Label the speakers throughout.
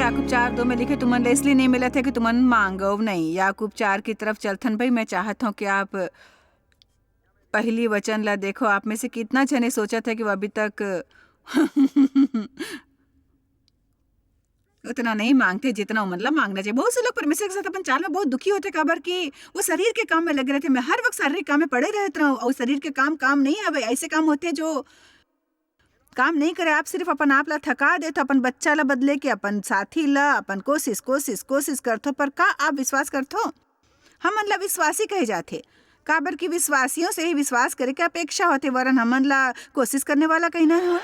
Speaker 1: याकूब 4:2 में लिखे तुमन ले इसलिए नहीं मिला था कि तुमन मांगो नहीं। याकूब 4 की तरफ चलथन भाई, मैं चाहत हूँ कि आप पहली वचन ला देखो। आप में से कितना जने सोचा था कि वो अभी तक उतना नहीं मांगते जितना वो मतलब मांगना चाहिए। बहुत से लोग परमेश्वर के साथ अपन चाल में बहुत दुखी होते, खबर कि वो शरीर के काम में लगे रहते। मैं हर वक्त शारीरिक काम में पड़े रहते हूँ और शरीर के काम काम नहीं है। ऐसे काम होते जो काम नहीं करे। आप सिर्फ अपन आप ला थका दे तो अपन बच्चा ला बदले के अपन साथी ला अपन कोशिश कोशिश कोशिश करथो, पर का आप विश्वास करथो? हम मन ला विश्वासी कहे जाते, काबर की विश्वासियों से ही विश्वास करे के अपेक्षा होते, वरन हमन ला कोशिश करने वाला कहीं ना हो।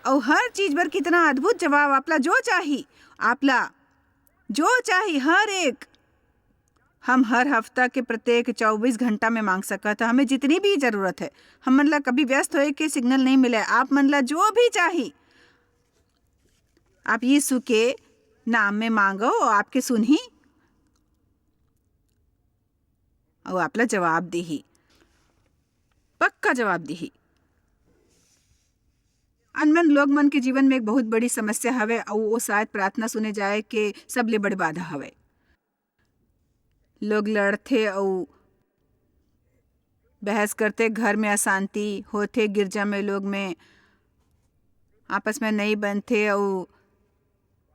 Speaker 1: और हर चीज पर कितना अद्भुत जवाब आपला जो चाही हर एक हम हर हफ्ता के प्रत्येक 24 घंटा में मांग सकत है। हमें जितनी भी जरूरत है, हम मन ला कभी व्यस्त होए के सिग्नल नहीं मिले। आप मन ला जो भी चाही आप यीशु के नाम में मांगो और आपके सुनही और आपला जवाब देही, पक्का जवाब देही। अनमन लोग मन के जीवन में एक बहुत बड़ी समस्या हवे और वो शायद प्रार्थना सुने जाए के सबले बड़ी बाधा हवे। लोग लड़ते और बहस करते, घर में अशांति होते, गिरजा में लोग में आपस में नहीं बनते और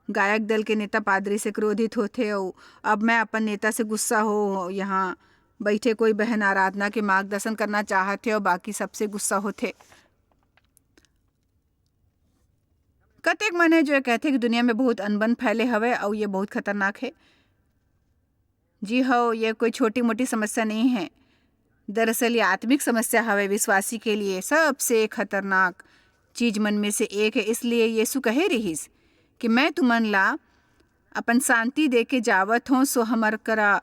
Speaker 1: गायक दल के नेता पादरी से क्रोधित होते। और अब मैं अपन नेता से गुस्सा हो, यहाँ बैठे कोई बहन आराधना के मार्गदर्शन करना चाहते और बाकी सबसे गुस्सा होते। कतेक मने जो कहते कि दुनिया में बहुत अनबन फैले हवे और ये बहुत खतरनाक है। जी हो, ये कोई छोटी मोटी समस्या नहीं है। दरअसल ये आत्मिक समस्या हवे, विश्वासी के लिए सबसे खतरनाक चीज मन में से एक है। इसलिए यीशु कहे रहीस कि मैं तुमन ला अपन शांति दे के जावत हूँ, सो हमर करा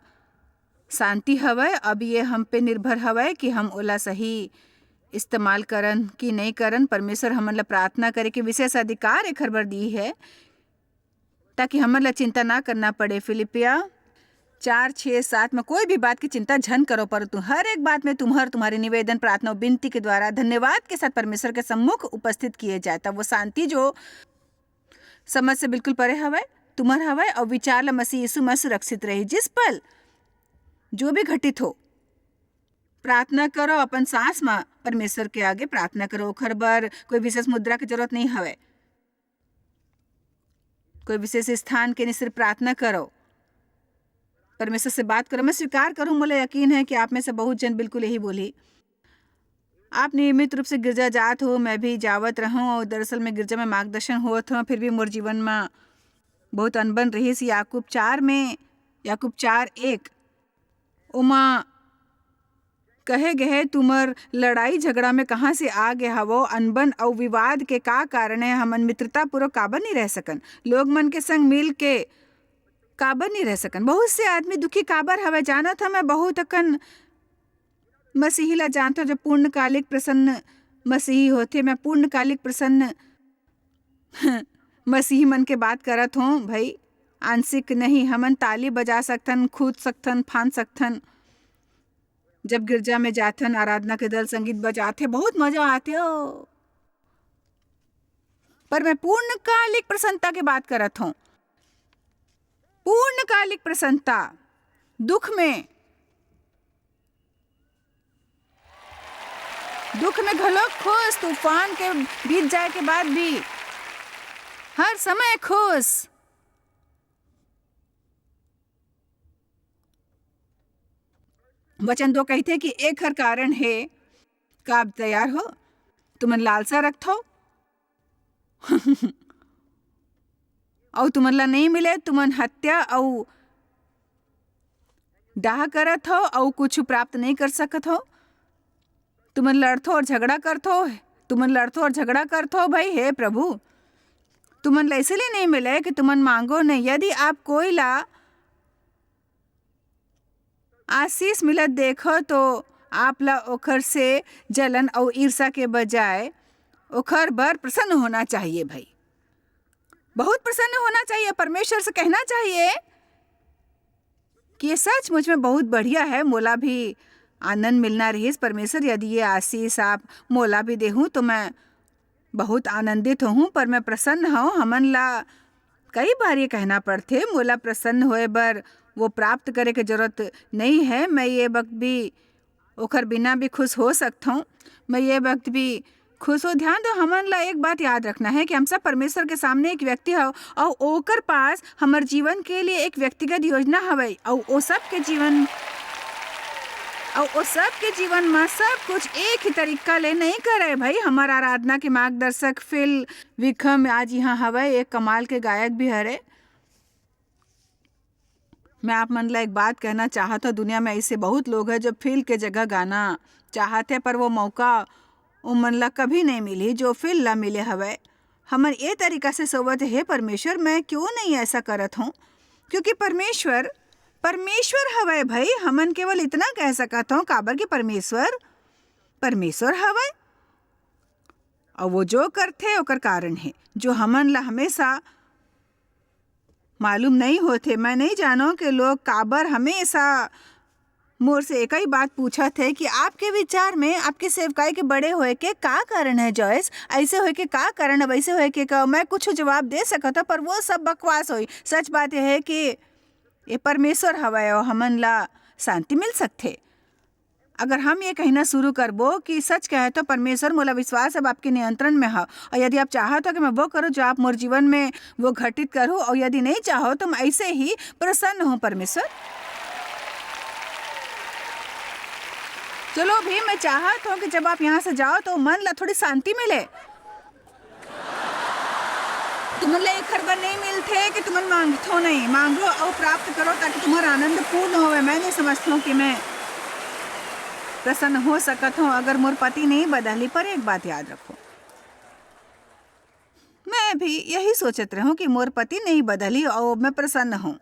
Speaker 1: शांति हवे। अब ये हम पे निर्भर हवे कि हम ओला सही इस्तेमाल करन कि नहीं करन। परमेश्वर हमन ला प्रार्थना करे के विशेष अधिकार एक खबर दी है ताकि हमन ला चिंता ना करना पड़े। फिलिपिया 4:6-7 में कोई भी बात की चिंता झन करो, परंतु हर एक बात में तुम्हारे निवेदन प्रार्थना और विनती के द्वारा धन्यवाद के साथ परमेश्वर के सम्मुख उपस्थित किए जाए। तब वो शांति जो समझ से बिल्कुल परे हवे तुम्हार हवे और विचार ला मसीह यीशु में सुरक्षित रही। जिस पल जो भी घटित हो प्रार्थना करो, अपन सांस में परमेश्वर के आगे प्रार्थना करो। ओखर बर कोई विशेष मुद्रा की जरूरत नहीं हवे, कोई विशेष स्थान के नहीं, सिर्फ प्रार्थना करो, परमेश्वर से बात करो। मैं स्वीकार करूं, मुझे यकीन है कि आप में से बहुत जन बिल्कुल यही बोली। आप नियमित रूप से गिरजा जात हो, मैं भी जावत रहूं और दरअसल मैं गिरजा में मार्गदर्शन होत हूँ, फिर भी मोर जीवन में बहुत अनबन रही। याकूब 4:1 उमा कहे गए तुमर लड़ाई झगड़ा में कहाँ से आ गए हवो, अनबन और विवाद के का कारण है, हमन मित्रता पूर्वक काबर नहीं रह सकन, लोग मन के संग मिल के काबर नहीं रह सकन। बहुत से आदमी दुखी काबर हवे जानत हूँ। मैं बहुत अकन मसीही ला जानता हूँ जो पूर्णकालिक प्रसन्न मसीही होते। मैं पूर्णकालिक प्रसन्न मसीही मन के बात करत हूँ भाई, आंशिक नहीं। हमन ताली बजा सकथन, कूद सकथन, फान सकथन। जब गिरजा में जाथन, आराधना के दल संगीत बजाते, बहुत मजा आते हो। पर मैं पूर्णकालिक प्रसन्नता की बात करत हूँ। पूर्णकालिक प्रसन्नता, दुख में घलो खुश, तूफान के बीत जाए के बाद भी हर समय खुश। वचन 2 कहते कि एक हर कारण है का आप तैयार हो, तुमन लालसा रखो और तुमन ला नहीं मिले, तुमन हत्या और डाह करत हो और कुछ प्राप्त नहीं कर सकत हो। तुमन लड़थो और झगड़ा करथो भाई। हे प्रभु, तुमन ला इसलिए नहीं मिले कि तुमन मांगो नहीं। यदि आप कोई ला आशीष मिलत देखो तो आप ला ओखर से जलन और ईर्षा के बजाय ओखर बर प्रसन्न होना चाहिए भाई, बहुत प्रसन्न होना चाहिए। परमेश्वर से कहना चाहिए कि ये सच मुझ में बहुत बढ़िया है, मोला भी आनंद मिलना रही। परमेश्वर, यदि ये आशीष आप मोला भी देहूँ तो मैं बहुत आनंदित हूँ पर मैं प्रसन्न हूँ। हमन ला कई बार ये कहना पड़थे मोला प्रसन्न होए बर वो प्राप्त करे के जरूरत नहीं है। मैं ये वक्त भी ओकर बिना भी खुश हो सकता हूँ। मैं ये वक्त भी खुश हो। ध्यान दो, हमन ला एक बात याद रखना है कि हम सब परमेश्वर के सामने एक व्यक्ति हो और ओकर पास हमर जीवन के लिए एक व्यक्तिगत योजना हवे और वो सब के जीवन में सब कुछ एक ही तरीका ले नहीं करे भाई। हमारा आराधना के मार्गदर्शक फिल विक्रम आज यहाँ हवे, एक कमाल के गायक भी हरे। मैं आप मन ला एक बात कहना चाहता हूँ, दुनिया में ऐसे बहुत लोग हैं जो फिल के जगह गाना चाहते पर वो मौका वो मन ला कभी नहीं मिली जो फिल ला मिले हवे। हमन ये तरीका से सोचत हे परमेश्वर मैं क्यों नहीं ऐसा करत हूँ, क्योंकि परमेश्वर हवे भाई। हमन केवल इतना कह सकत हूँ काबर कि परमेश्वर हवे और वो जो करथे ओकर कारण है जो हमन ला हमेशा मालूम नहीं होते। मैं नहीं जानो कि लोग काबर हमेशा मोर से एक ही बात पूछा थे कि आपके विचार में आपके सेवकाई के बड़े होए के का कारण है जॉयस, ऐसे होए के का कारण है, वैसे होए के का। मैं कुछ जवाब दे सकता पर वो सब बकवास होई। सच बात यह है कि ये परमेश्वर हवा और हमन ला शांति मिल सकते अगर हम ये कहना शुरू करबो कि सच कहे तो परमेश्वर मोला विश्वास अब आपके नियंत्रण में है और यदि आप चाहते हो कि मैं वो करूँ जो आप मोर जीवन में वो घटित करूँ और यदि नहीं चाहो तो मैं ऐसे ही प्रसन्न हूँ परमेश्वर। चलो भी मैं चाहता हूँ कि जब आप यहाँ से जाओ तो मन ला थोड़ी शांति मिले। तुमन ला एक खरबर नहीं मिलते कि तुमन मांगो नहीं, मांगो और प्राप्त करो ताकि तुम्हारा आनंद पूर्ण हो। मैं नहीं समझता हूँ कि मैं प्रसन्न हो सकत हूँ अगर मोर पति नहीं बदली। पर एक बात याद रखो, मैं भी यही सोचत रहूं कि मोर पति नहीं बदली और मैं प्रसन्न हूँ।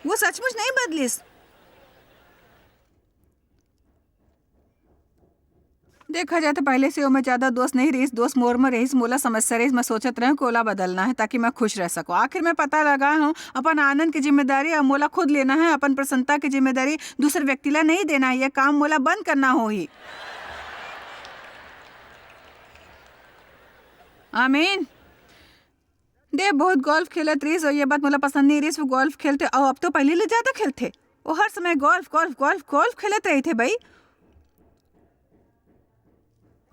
Speaker 1: वो सचमुच नहीं बदली। देखा जाए तो पहले से मैं ज्यादा दोस्त नहीं रही, दोस्त मोर में रही, मोला समस्या रही। मैं सोचत रही कि ओला बदलना है ताकि मैं खुश रह सकूं। आखिर में पता लगा हूँ अपन आनंद की जिम्मेदारी अब मोला खुद लेना है। अपन प्रसन्नता की जिम्मेदारी दूसरे व्यक्ति ला नहीं देना है। यह काम मोला बंद करना हो ही। आमीन। दे बहुत गोल्फ खेलत रही और ये बात मोला पसंद नहीं रही। वो गोल्फ खेलते और अब तो पहले ले ज्यादा खेलते। वो हर समय गोल्फ गोल्फ गोल्फ गोल्फ खेलते रहे थे भाई।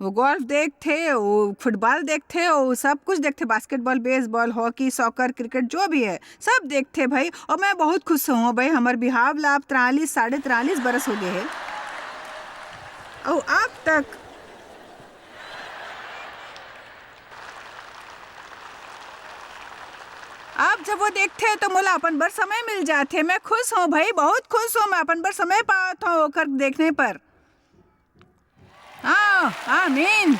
Speaker 1: वो गोल्फ देखते, वो फुटबॉल देखते, वो सब कुछ देखते, basketball, baseball, hockey, soccer, cricket जो भी है सब देखते भाई। और मैं बहुत खुश हूँ भाई। हमारे बिहाव ला अब 43-43 बरस हो गए हैं और अब तक आप जब वो देखते हैं तो मोला अपन बर समय मिल जाते। मैं खुश हूँ भाई, बहुत खुश हूँ। मैं अपन बर समय पाता हूँ ओकर देखने पर। हाँ, आमीन।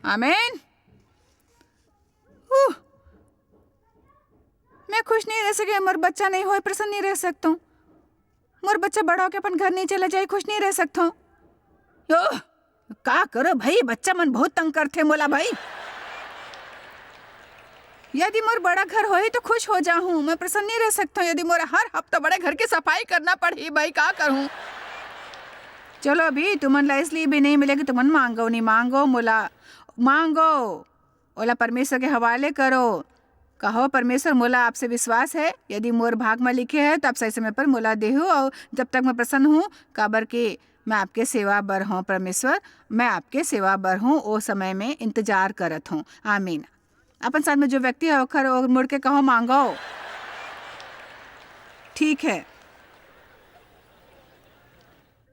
Speaker 1: आमीन। मैं खुश नहीं रह सके। मोर बच्चा नहीं हो प्रसन्न नहीं रह सकता हूँ। मोर बच्चा बड़ा होके अपन घर नहीं चला जाए खुश नहीं रह सकता हूँ। का करो भाई, बच्चा मन बहुत तंग करते मोला भाई। यदि मोर बड़ा घर हो तो खुश हो जाऊं, मैं प्रसन्न नहीं रह सकता हूँ। यदि मोरा हर हफ्ता बड़े घर की सफाई करना पड़ी भाई का करूं। चलो अभी तुमन ला इसलिए भी नहीं मिलेगी। तुमन मांगो नहीं, मांगो मोला, मांगो ओला परमेश्वर के हवाले करो। कहो परमेश्वर मोला आपसे विश्वास है, यदि मोर भाग में लिखे है तो आप सही समय पर मोला देहू और जब तक मैं प्रसन्न हूँ काबर के मैं आपके सेवा बर हूँ। परमेश्वर मैं आपके सेवा बर हूँ, ओ समय में इंतजार करत हूँ। आमीन। अपन साथ में जो व्यक्ति है ओखर और मुड़ के कहो मांगो। ठीक है।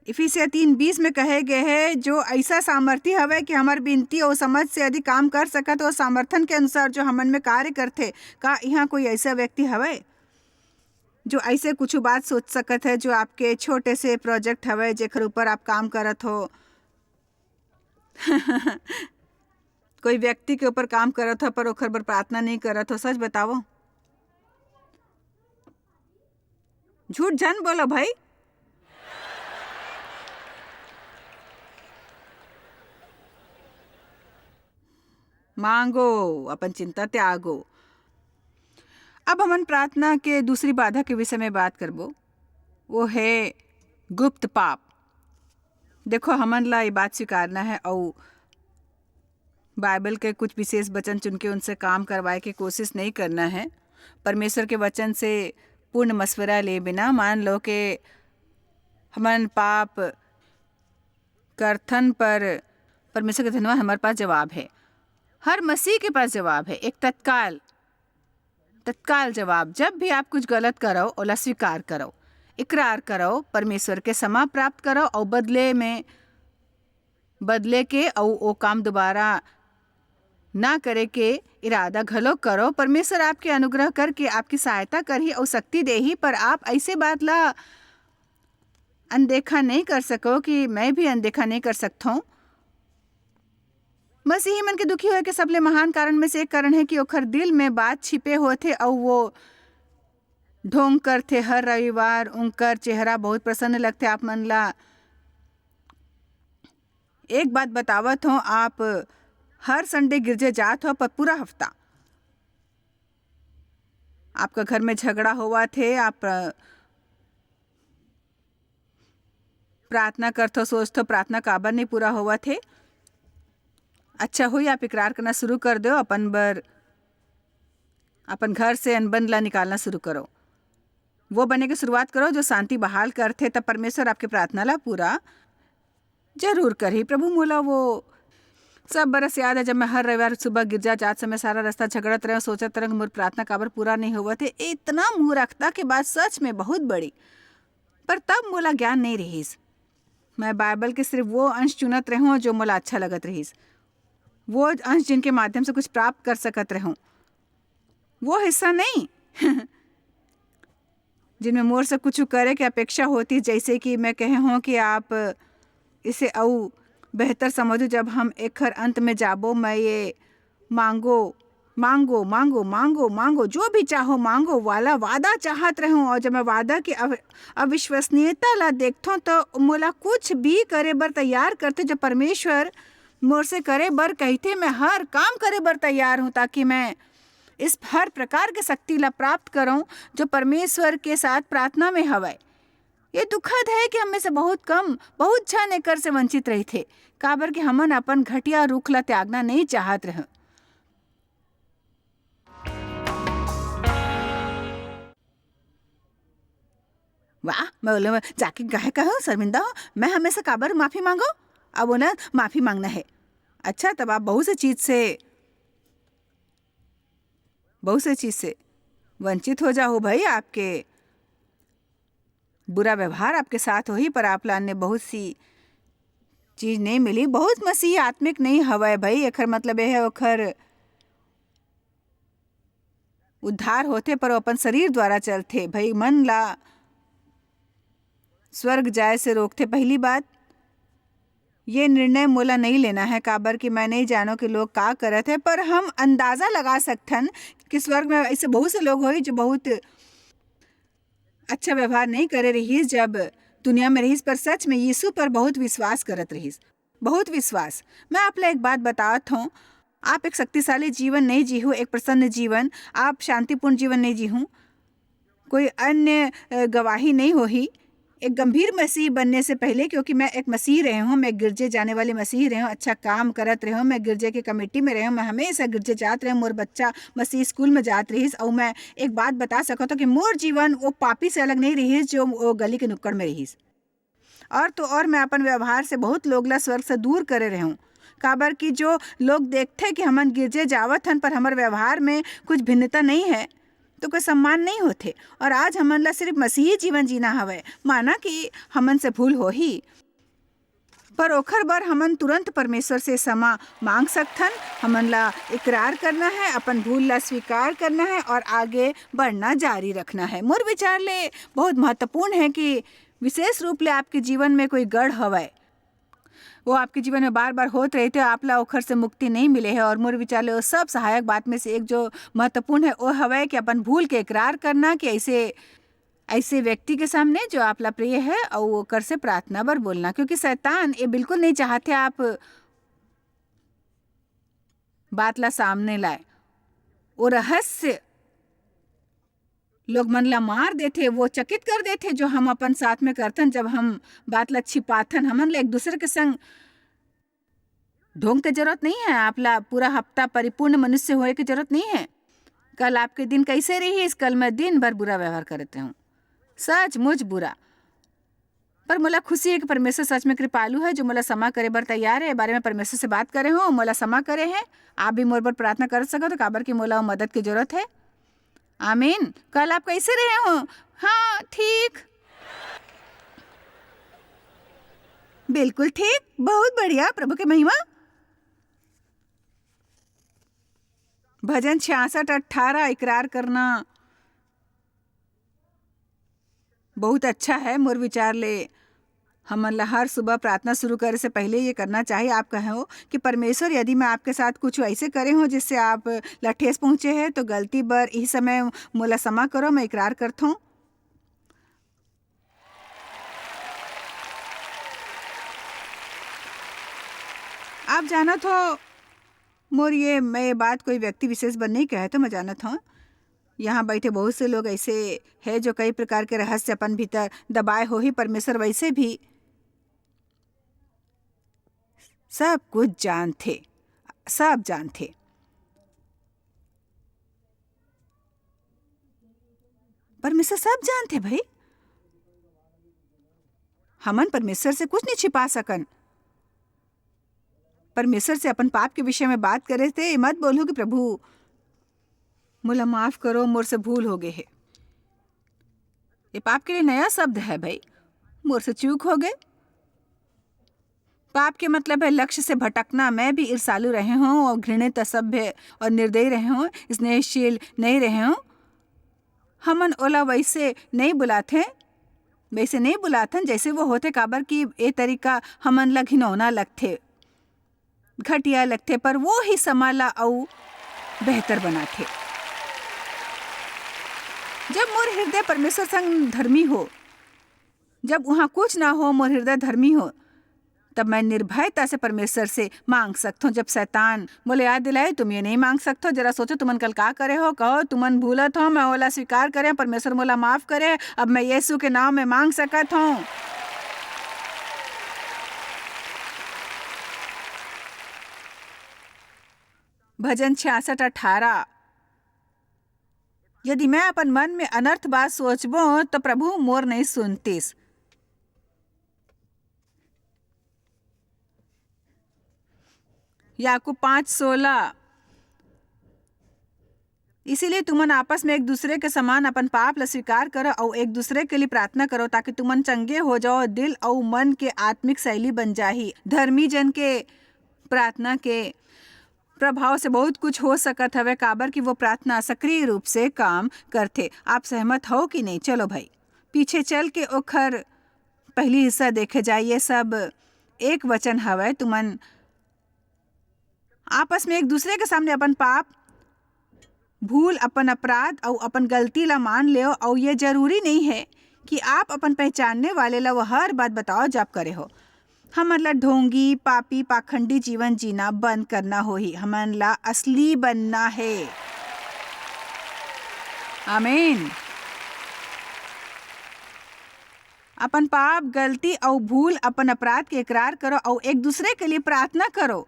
Speaker 1: इफिसिया 3:20 में कहे गए है जो ऐसा सामर्थ्य हवे कि हमार बिनती और समझ से अधिक काम कर सकत और सामर्थन के अनुसार जो हमन में कार्य करते। का यहाँ कोई ऐसा व्यक्ति हवे जो ऐसे कुछ बात सोच सकत है जो आपके छोटे से प्रोजेक्ट हवे जेकर ऊपर आप काम करत हो। कोई व्यक्ति के ऊपर काम करत हो पर ओखर पर प्रार्थना नहीं करत हो। सच बताओ, झूठ झन बोलो भाई। मांगो, अपन चिंता त्यागो। अब हमन प्रार्थना के दूसरी बाधा के विषय में बात करबो। वो है गुप्त पाप। देखो हमन ला ये बात स्वीकारना है और बाइबल के कुछ विशेष वचन चुन के उनसे काम करवाए की कोशिश नहीं करना है। परमेश्वर के वचन से पूर्ण मशवरा ले बिना मान लो कि हमन पाप करथन पर परमेश्वर के धन्यवाद हमारे पास जवाब है। हर मसीह के पास जवाब है, एक तत्काल जवाब। जब भी आप कुछ गलत करो ओला स्वीकार करो, इकरार करो, परमेश्वर के क्षमा प्राप्त करो और बदले के और वो काम दोबारा ना करे के इरादा घलो करो। परमेश्वर आपके अनुग्रह करके आपकी सहायता करही और शक्ति देही। पर आप ऐसे बात ला अनदेखा नहीं कर सको कि मैं भी अनदेखा नहीं कर सकता हूँ। मसीही मन के दुखी होए के सबले महान कारण में से एक कारण है कि ओखर दिल में बात छिपे होते और वो ढोंग करते। हर रविवार उनकर चेहरा बहुत प्रसन्न लगते। आप मन ला एक बात बतावत हो, आप हर संडे गिरजे जात हो, पर पूरा हफ्ता आपका घर में झगड़ा हुआ थे, आप प्रार्थना करते हो, सोचते हो प्रार्थना काबर नहीं पूरा हुआ थे। अच्छा हुई आप इकरार करना शुरू कर दो, अपन घर से अनबन ला निकालना शुरू करो। वो बने की शुरुआत करो जो शांति बहाल करते, तब परमेश्वर आपके प्रार्थना ला पूरा जरूर करही। प्रभु मोला वो सब बरस याद है जब मैं हर रविवार सुबह गिरजा जात समय सारा रास्ता झगड़त रहे, सोचत रहे मोर प्रार्थना काबर पूरा नहीं हुआ थे। इतना मूर्खता के बाद सच में बहुत बड़ी। पर तब मोला ज्ञान नहीं रहीस। मैं बाइबल के सिर्फ वो अंश चुनत रहूं जो मोला अच्छा लगत रहीस, वो अंश जिनके माध्यम से कुछ प्राप्त कर सकत रहूं, वो हिस्सा नहीं जिनमें मोर से कुछ करे की अपेक्षा होती। जैसे कि मैं कहे हूँ कि आप इसे औ बेहतर समझो, जब हम एक हर अंत में जाबो, मैं ये मांगो जो भी चाहो मांगो वाला वादा चाहत रहूं। और जब मैं वादा की अविश्वसनीयता ला देखता तो मोला कुछ भी करे बर तैयार करते। जब परमेश्वर मोर से करे बर कहते, मैं हर काम करे बर तैयार हूँ, ताकि मैं इस हर प्रकार के शक्ति ला प्राप्त करूं जो परमेश्वर के साथ प्रार्थना में हवय। ये दुखद है कि हम में से बहुत छन एकर से वंचित रही थे, काबर कि हमन अपन घटिया रुख ला त्यागना नहीं चाहत रह। वाह, मैं बोले जाके कहे कहो शर्मिंदा हो, मैं हमेशा काबर माफी मांगो। अब बोला माफी मांगना है। अच्छा, तब आप बहुत से चीज से वंचित हो जाओ भाई। आपके बुरा व्यवहार आपके साथ हो ही, पर आप लान ने बहुत सी चीज नहीं मिली। बहुत मसीह आत्मिक नहीं हवाए भाई। एकर मतलब यह है ओखर उद्धार होते पर अपन शरीर द्वारा चलते भाई। मन ला स्वर्ग जाए से रोकते। पहली बात, ये निर्णय मोला नहीं लेना है, काबर कि मैं नहीं जानो कि लोग का करत है, पर हम अंदाजा लगा सकथन कि स्वर्ग में ऐसे बहुत से लोग होई जो बहुत अच्छा व्यवहार नहीं करे रहीस जब दुनिया में रहीस, पर सच में यीशु पर बहुत विश्वास करत रहीस, बहुत विश्वास। मैं आप ला एक बात बतावत हूँ, आप एक शक्तिशाली जीवन नहीं जी हो, एक प्रसन्न जीवन, आप शांतिपूर्ण जीवन नहीं जी हूँ, कोई अन्य गवाही नहीं हो ही एक गंभीर मसीह बनने से पहले। क्योंकि मैं एक मसीह रहे हूँ, मैं गिरजे जाने वाले मसीह रहे हूँ, अच्छा काम करत रहे हूँ, मैं गिरजे के कमेटी में रहे हूँ, मैं हमेशा गिरजे जात रहे हूँ, मोर बच्चा मसीह स्कूल में जात रहीस। और मैं एक बात बता सकता कि मोर जीवन वो पापी से अलग नहीं रहीस जो वो गली के नुक्कड़ में रहीस। और मैं अपन व्यवहार से बहुत लोग ला स्वर्ग से दूर करे रहे हूँ, काबर कि जो लोग देखते कि हमन गिरजे जावत हन पर हमारे व्यवहार में कुछ भिन्नता नहीं है तो कोई सम्मान नहीं होते। और आज हमन ला सिर्फ मसीही जीवन जीना हवे। माना कि हमन से भूल हो ही, पर ओखर बर हमन तुरंत परमेश्वर से क्षमा मांग सकथन। हमन ला इकरार करना है, अपन भूल ला स्वीकार करना है और आगे बढ़ना जारी रखना है। मोर विचार ले बहुत महत्वपूर्ण है कि विशेष रूप ले आपके जीवन में कोई गढ़ हवय, वो आपके जीवन में बार बार होते रहते, आप ला ओखर से मुक्ति नहीं मिले है। और मोर विचार ले वो सब सहायक बात में से एक जो महत्वपूर्ण है वो हवय कि अपन भूल के इकरार करना, कि ऐसे व्यक्ति के सामने जो आप ला प्रिय है और वो कर से प्रार्थना बर बोलना। क्योंकि शैतान ये बिल्कुल नहीं चाहते आप बात ला सामने लाए, वो रहस्य लोग मन ला मार देथे, वो चकित कर देथे जो हम अपन साथ में करथन। जब हम बात ला छिपाथन, हमन ला एक दूसरे के संग ढोंग के जरूरत नहीं है। आपला पूरा हफ्ता परिपूर्ण मनुष्य होए की जरूरत नहीं है। कल आपके दिन कैसे रही, इस कल मैं दिन भर बुरा व्यवहार करते हूँ, सचमुच बुरा। पर मोला खुशी है कि परमेश्वर सच में कृपालु है, जो मोला क्षमा करे बर तैयार है। बारे में परमेश्वर से बात करे हो, मोला क्षमा करे हैं। आप भी मोर बर प्रार्थना कर सको तो काबर की मोला मदद की जरूरत है। आमीन। कल आप कैसे रहे हो? हाँ ठीक, बिल्कुल ठीक, बहुत बढ़िया, प्रभु की महिमा। भजन 66-18 इकरार करना बहुत अच्छा है। मोर विचार ले हमन ला हर सुबह प्रार्थना शुरू करे से पहले ये करना चाहिए। आप कहो कि परमेश्वर, यदि मैं आपके साथ कुछ ऐसे करे हो जिससे आप ला ठेस पहुँचे हैं तो गलती बर इस समय मोला क्षमा करो, मैं इकरार करता हूँ। आप जानत हो मोर, मैं ये बात कोई व्यक्ति विशेष पर नहीं कहे तो मैं जानत हूँ यहाँ बैठे बहुत से लोग ऐसे हैं जो कई प्रकार के रहस्य अपन भीतर दबाए हो ही। परमेश्वर वैसे भी सब कुछ जानते, सब जानते। परमेश्वर सब जानते भाई। हमन परमेश्वर से कुछ नहीं छिपा सकन। परमेश्वर से अपन पाप के विषय में बात करे थे, मत बोलो कि प्रभु मोला माफ करो, मोर से भूल हो गए है। ये पाप के लिए नया शब्द है भाई, मोर से चूक हो गए। पाप के मतलब है लक्ष्य से भटकना। मैं भी ईर्ष्यालु रहे हूँ और घृणित, असभ्य और निर्दयी रहे हूँ, स्नेहशील नहीं रहे हूँ। हमन ओला वैसे नहीं बुलाते, वैसे नहीं बुलाथन जैसे वो होते। काबर की ये तरीका हमन ला घिनौना लगते, घटिया लगते, पर वो ही समाला और बेहतर बनाते। जब मोर हृदय परमेश्वर संग धर्मी हो, जब वहाँ कुछ ना हो, मोर हृदय धर्मी हो, तब मैं निर्भयता से परमेश्वर से मांग सकता हूँ। जब शैतान बोले याद दिलाए तुम ये नहीं मांग सकते हो, जरा सोचो तुमन कल का करे हो, कहो तुमन भूलत हो, मैं ओला स्वीकार करे, परमेश्वर मोला माफ करे, अब मैं यीशु के नाम में मांग सकत हूँ। भजन 66-18। यदि मैं अपन मन में अनर्थ बात सोचबो तो प्रभु मोर नहीं सुनतीस। याकूब 5:16। इसीलिए तुमन आपस में एक दूसरे के समान अपन पाप ला स्वीकार करो और एक दूसरे के लिए प्रार्थना करो, ताकि तुमन चंगे हो जाओ। दिल और मन के आत्मिक शैली बन जाही। धर्मी जन के प्रार्थना के प्रभाव से बहुत कुछ हो सकत हवे, काबर कि वो प्रार्थना सक्रिय रूप से काम करते। आप सहमत हो कि नहीं? चलो भाई पीछे चल के ओखर पहली हिस्सा देखे जाइए। सब एक वचन हवे। तुमन आपस में एक दूसरे के सामने अपन पाप, भूल, अपन अपराध और अपन गलती ला मान ले। और ये जरूरी नहीं है कि आप अपन पहचानने वाले ला वो हर बात बताओ जब करे हो। हमन ला ढोंगी, पापी, पाखंडी जीवन जीना बंद करना हो ही। हमन ला असली बनना है। आमीन। अपन पाप, गलती और भूल, अपन अपराध के इकरार करो और एक दूसरे के लिए प्रार्थना करो।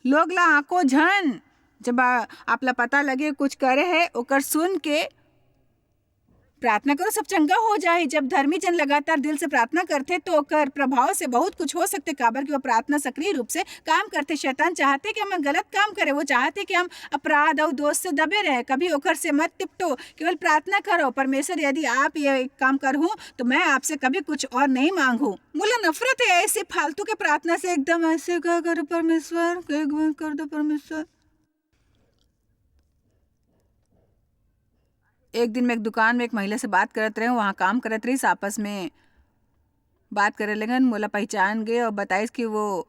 Speaker 1: लोग ला आंको झन, जब आपला पता लगे कुछ करे है, ओकर सुन के प्रार्थना करो, सब चंगा हो जाए। जब धर्मी जन लगातार दिल से प्रार्थना करते तो ओकर प्रभाव से बहुत कुछ हो सकते, काबर कि वो प्रार्थना सक्रिय रूप से काम करते। शैतान चाहते कि हम गलत काम करें, वो चाहते कि हम अपराध और दोष से दबे रहे। कभी ओकर से मत टिपटो, केवल प्रार्थना करो, परमेश्वर यदि आप ये काम करूँ तो मैं आपसे कभी कुछ और नहीं मांगू। मुझे नफरत है ऐसे फालतू के प्रार्थना से। एकदम ऐसे क्या करो परमेश्वर, कर दो परमेश्वर। एक दिन मैं एक दुकान में एक महिला से बात करत रहे, वहाँ काम करत रही। आपस में बात करे लगन, मोला पहचान गए और बताइस कि वो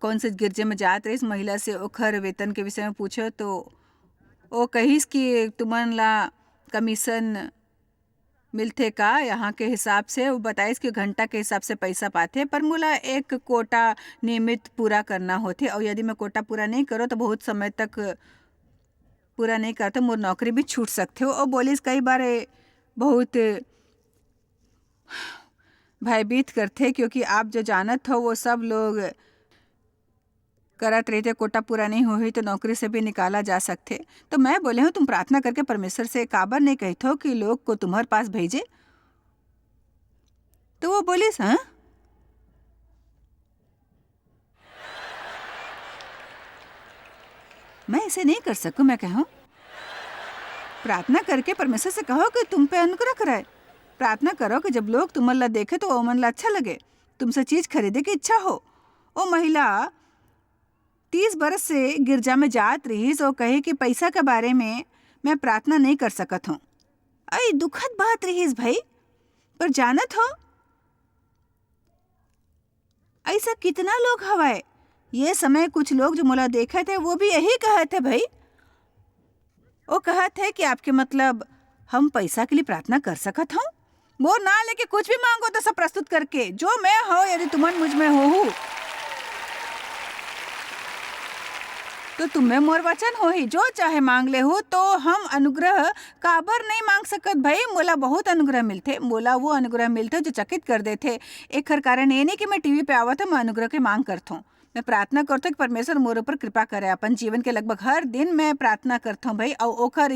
Speaker 1: कौन से गिरजे में जात रही। महिला से ओखर वेतन के विषय में पूछो तो वो कहिस कि तुमन ला कमीशन मिलते का यहाँ के हिसाब से। वो बताइस कि घंटा के हिसाब से पैसा पाते, पर मोला एक कोटा नियमित पूरा करना होते और यदि मैं कोटा पूरा नहीं करो तो बहुत समय तक पूरा नहीं करते मोर नौकरी भी छूट सकते हो। और बोलिस कई बार बहुत भयभीत करते, क्योंकि आप जो जानत हो वो सब लोग करत रहते, कोटा पूरा नहीं हुई तो नौकरी से भी निकाला जा सकते। तो मैं बोले हूँ तुम प्रार्थना करके परमेश्वर से काबर नहीं कहते हो कि लोग को तुम्हारे पास भेजे। तो वो बोलिस हाँ, मैं ऐसे नहीं कर सकूं। मैं कहूँ प्रार्थना करके परमेश्वर से कहो कि तुम पे अनुग्रह कराए। प्रार्थना करो कि जब लोग तुम ला देखे तो वो मन ला अच्छा लगे, तुमसे चीज खरीदे की इच्छा हो। वो महिला 30 बरस से गिरजा में जात रही और कहे कि पैसा के बारे में मैं प्रार्थना नहीं कर सकत हूँ। अरे दुखद बात रही भाई, पर जानत हो ऐसा कितना लोग हवाए। ये समय कुछ लोग जो मुला देखे थे वो भी यही कहे थे भाई। वो कहते हैं कि आपके मतलब हम पैसा के लिए प्रार्थना कर सकत हूँ। वो ना लेके कुछ भी मांगो तो सब प्रस्तुत करके जो मैं हो, यदि तुमन मुझ में हो तो तुम्हें मोर वचन हो ही, जो चाहे मांग ले हो। तो हम अनुग्रह काबर नहीं मांग सकत भाई। मोला बहुत अनुग्रह मिलते, मोला वो अनुग्रह मिलते जो चकित कर देते। एक हर कारण ये नहीं कि मैं टीवी पे आवत हूँ मैं अनुग्रह के मांग करता हूँ। मैं प्रार्थना करता हूँ कि परमेश्वर मोर ऊपर कृपा करे। अपन जीवन के लगभग हर दिन मैं प्रार्थना करता हूँ भाई, और ओखर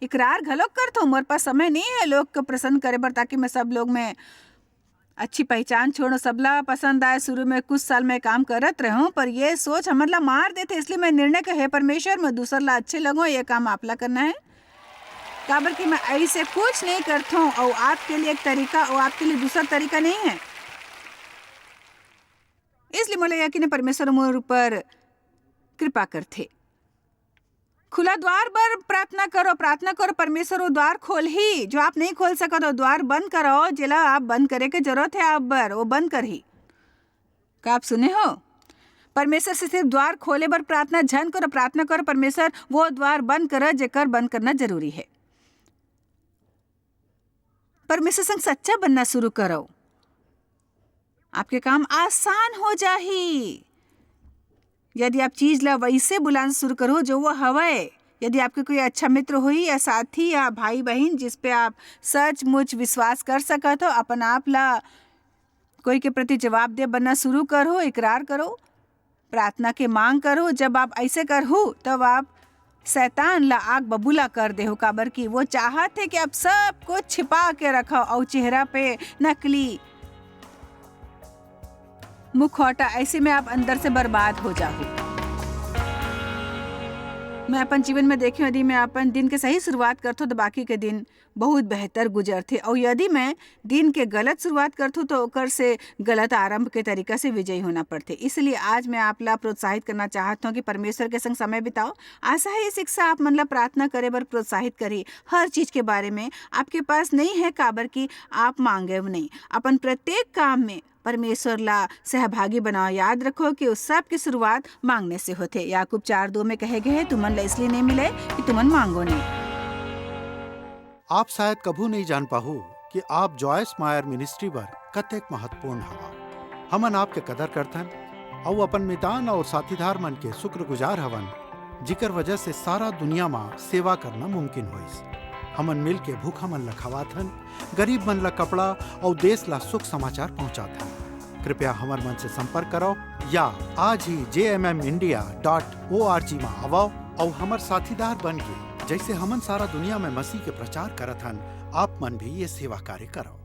Speaker 1: इकरार घलोक करता हूँ। मोर पास समय नहीं है लोग को प्रसन्न करे बर, ताकि मैं सब लोग में अच्छी पहचान छोड़ो, सबला पसंद आए। शुरू में कुछ साल में काम करत रहूं, पर ये सोच हमला मार देते, इसलिए मैं निर्णय कहे परमेश्वर मैं दूसर ला अच्छे लगो, ये काम आपला करना है। काबर कि मैं ऐसे कुछ नहीं करता हूँ और आपके लिए एक तरीका और आपके लिए दूसरा तरीका नहीं है। इसलिए मुझे यकीन है परमेश्वर मोर ऊपर कृपा करते। खुला द्वार पर प्रार्थना करो, परमेश्वर वो द्वार खोल ही। जो आप नहीं खोल सको तो द्वार बंद करो, जिला आप बंद करे के जरूरत है आप बर वो बंद कर ही। क्या आप सुने हो? परमेश्वर से सिर्फ द्वार खोले बर प्रार्थना झन करो, प्रार्थना करो परमेश्वर वो द्वार बंद करो जेकर बंद करना जरूरी है। परमेश्वर संग सच्चा बनना शुरू करो, आपके काम आसान हो जाही। यदि आप चीज ला वैसे बुलाना शुरू करो जो वो हवाए। यदि आपके कोई अच्छा मित्र हुई या साथी या भाई बहन जिस पे आप सचमुच विश्वास कर सकत हो, अपन आप ला कोई के प्रति जवाबदेह बनना शुरू करो, इकरार करो, प्रार्थना के मांग करो। जब आप ऐसे करो तब आप शैतान ला आग बबूला कर दे हो। काबर की वो चाहते कि आप सब कुछ छिपा के रखो और चेहरा पे नकली मुखौटा, ऐसे में आप अंदर से बर्बाद हो जाओ। मैं अपन जीवन में देखी, यदि मैं अपन दिन के सही शुरुआत करता हूँ तो बाकी के दिन बहुत बेहतर गुजरते, और यदि मैं दिन के गलत शुरुआत करता हूँ तो ओकर से गलत आरंभ के तरीका से विजयी होना पड़ते। इसलिए आज मैं आप ला प्रोत्साहित करना चाहता हूँ कि परमेश्वर के संग समय बिताओ। आशा है ये शिक्षा आप मन ला प्रार्थना करे बर प्रोत्साहित करी। हर चीज के बारे में आपके पास नहीं है, काबर की आप मांगे नहीं। अपन प्रत्येक काम में परमेश्वर ला सहभागी बनाओ। याद रखो कि उस सब की शुरुआत मांगने से होते। याकूब 4:2 में कहे गए तुमन ला इसलिए नहीं मिले कि तुमन मांगो नहीं।
Speaker 2: आप शायद कभू नहीं जान पाहु कि आप जॉयस मायर मिनिस्ट्री बर कतेक महत्वपूर्ण हवा। हमन आपके कदर करथन और अपन मितान और साथीदार मन के शुक्रगुजार हवन, जिकर वजह से सारा दुनिया में सेवा करना मुमकिन होइस। हमन मिल के भूखा मन ला खवाथन, गरीब मन ला कपड़ा और देश ला सुख समाचार पहुंचाथन। कृपया हमर मन से संपर्क करो या आज ही jmmindia.org में आवो और हमर साथीदार बन के जैसे हमन सारा दुनिया में मसीह के प्रचार करत हन, आप मन भी ये सेवा कार्य करो।